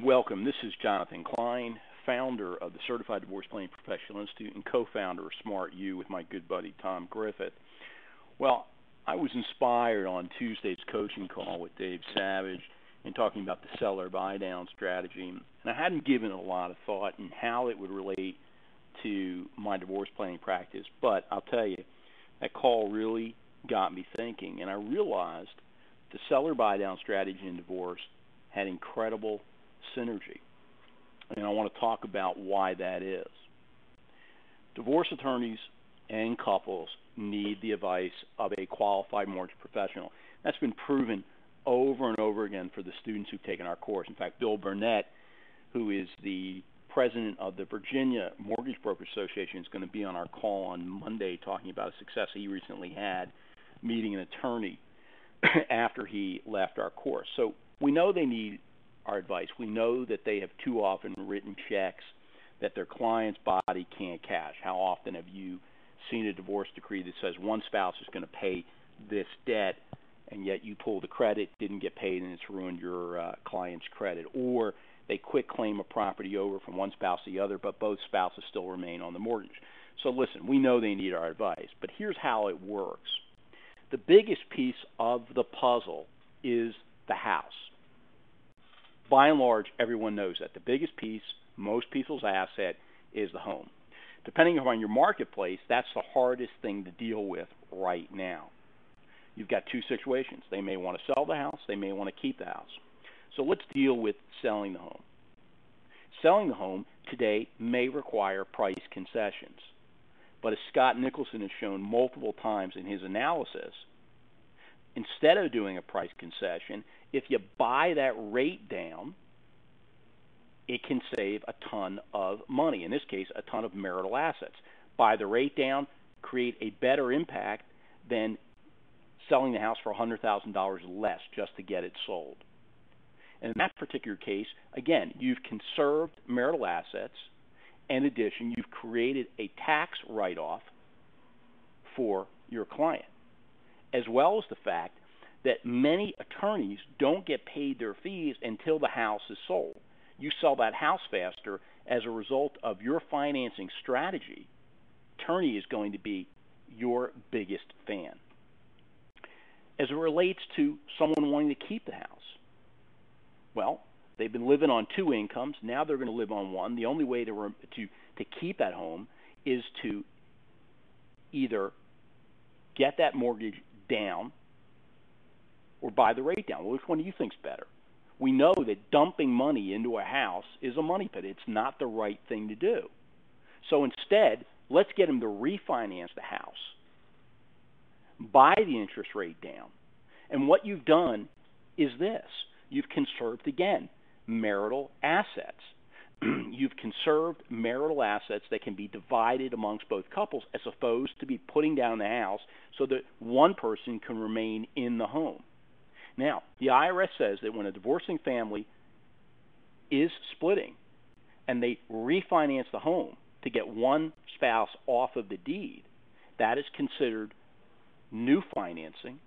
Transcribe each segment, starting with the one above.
Welcome. This is Jonathan Klein, founder of the Certified Divorce Planning Professional Institute and co-founder of Smart U with my good buddy Tom Griffith. Well, I was inspired on Tuesday's coaching call with Dave Savage in talking about the seller buy-down strategy, and I hadn't given it a lot of thought in how it would relate to my divorce planning practice, but I'll tell you, that call really got me thinking, and I realized the seller buy-down strategy in divorce had incredible synergy, and I want to talk about why that is. Divorce attorneys and couples need the advice of a qualified mortgage professional. That's been proven over and over again for the students who've taken our course. In fact, Bill Burnett, who is the president of the Virginia Mortgage Brokers Association, is going to be on our call on Monday talking about a success he recently had meeting an attorney after he left our course. So we know they need our advice. We know that they have too often written checks that their client's body can't cash. How often have you seen a divorce decree that says one spouse is going to pay this debt, and yet you pull the credit, didn't get paid, and it's ruined your client's credit? Or they quit claim a property over from one spouse to the other, but both spouses still remain on the mortgage. So listen, we know they need our advice, but here's how it works. The biggest piece of the puzzle is the house. By and large, everyone knows that. The biggest piece, most people's asset, is the home. Depending on your marketplace, that's the hardest thing to deal with right now. You've got two situations. They may want to sell the house. They may want to keep the house. So let's deal with selling the home. Selling the home today may require price concessions. But as Scott Nicholson has shown multiple times in his analysis, instead of doing a price concession, if you buy that rate down, it can save a ton of money. In this case, a ton of marital assets. Buy the rate down, create a better impact than selling the house for $100,000 less just to get it sold. And in that particular case, again, you've conserved marital assets. In addition, you've created a tax write-off for your client, as well as the fact that many attorneys don't get paid their fees until the house is sold. You sell that house faster as a result of your financing strategy. Attorney is going to be your biggest fan. As it relates to someone wanting to keep the house, well, they've been living on two incomes. Now they're going to live on one. The only way to keep that home is to either get that mortgage down or buy the rate down. Well, which one do you think's better? We know that dumping money into a house is a money pit. It's not the right thing to do. So instead, let's get them to refinance the house, buy the interest rate down. And what you've done is this. You've conserved, again, marital assets. You've conserved marital assets that can be divided amongst both couples as opposed to be putting down the house so that one person can remain in the home. Now, the IRS says that when a divorcing family is splitting and they refinance the home to get one spouse off of the deed, that is considered new financing,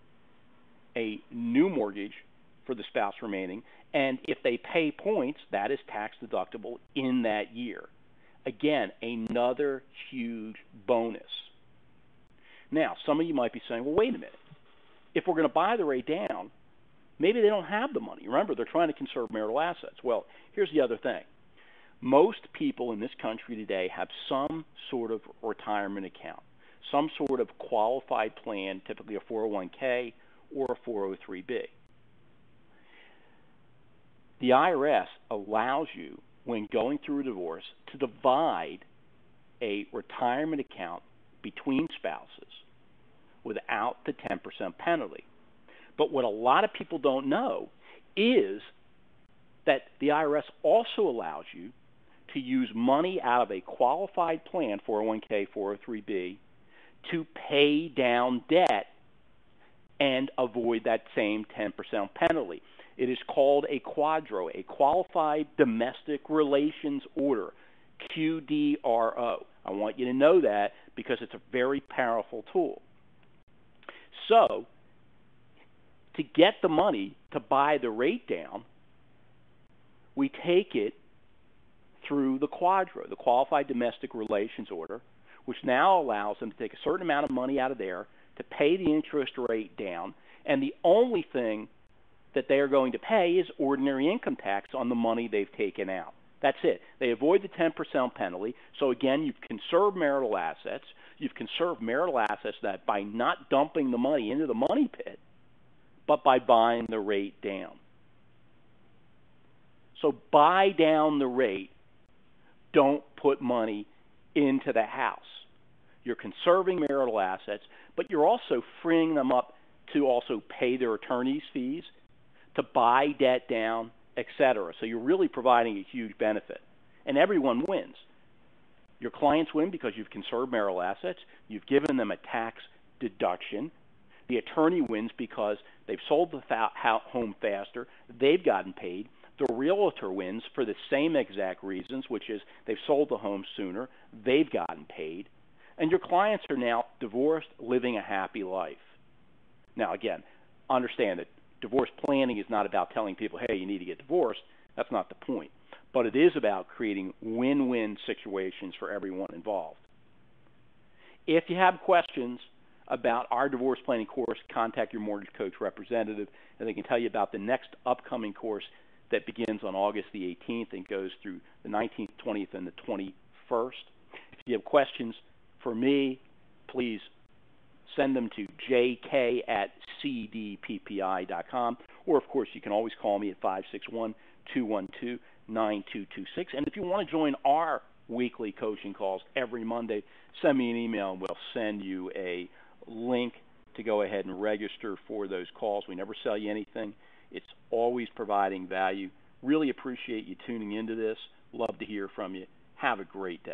a new mortgage for the spouse remaining, and if they pay points, that is tax deductible in that year. Again, another huge bonus. Now, some of you might be saying, well, wait a minute. If we're going to buy the rate down, maybe they don't have the money. Remember, they're trying to conserve marital assets. Well, here's the other thing. Most people in this country today have some sort of retirement account, some sort of qualified plan, typically a 401k or a 403b. The IRS allows you, when going through a divorce, to divide a retirement account between spouses without the 10% penalty. But what a lot of people don't know is that the IRS also allows you to use money out of a qualified plan, 401k, 403b, to pay down debt and avoid that same 10% penalty. It is called a QDRO, a Qualified Domestic Relations Order, QDRO. I want you to know that because it's a very powerful tool. So, to get the money to buy the rate down, we take it through the QDRO, the Qualified Domestic Relations Order, which now allows them to take a certain amount of money out of there to pay the interest rate down, and the only thing that they are going to pay is ordinary income tax on the money they've taken out. That's it. They avoid the 10% penalty. So again, you've conserved marital assets. You've conserved marital assets that by not dumping the money into the money pit, but by buying the rate down. So buy down the rate. Don't put money into the house. You're conserving marital assets, but you're also freeing them up to also pay their attorney's fees, to buy debt down, etc. So you're really providing a huge benefit. And everyone wins. Your clients win because you've conserved marital assets. You've given them a tax deduction. The attorney wins because they've sold the home faster. They've gotten paid. The realtor wins for the same exact reasons, which is they've sold the home sooner. They've gotten paid. And your clients are now divorced, living a happy life. Now, again, understand that divorce planning is not about telling people, hey, you need to get divorced. That's not the point. But it is about creating win-win situations for everyone involved. If you have questions about our divorce planning course, contact your mortgage coach representative, and they can tell you about the next upcoming course that begins on August the 18th and goes through the 19th, 20th, and the 21st. If you have questions for me, please send them to jk@cdppi.com, or, of course, you can always call me at 561-212-9226. And if you want to join our weekly coaching calls every Monday, send me an email, and we'll send you a link to go ahead and register for those calls. We never sell you anything. It's always providing value. Really appreciate you tuning into this. Love to hear from you. Have a great day.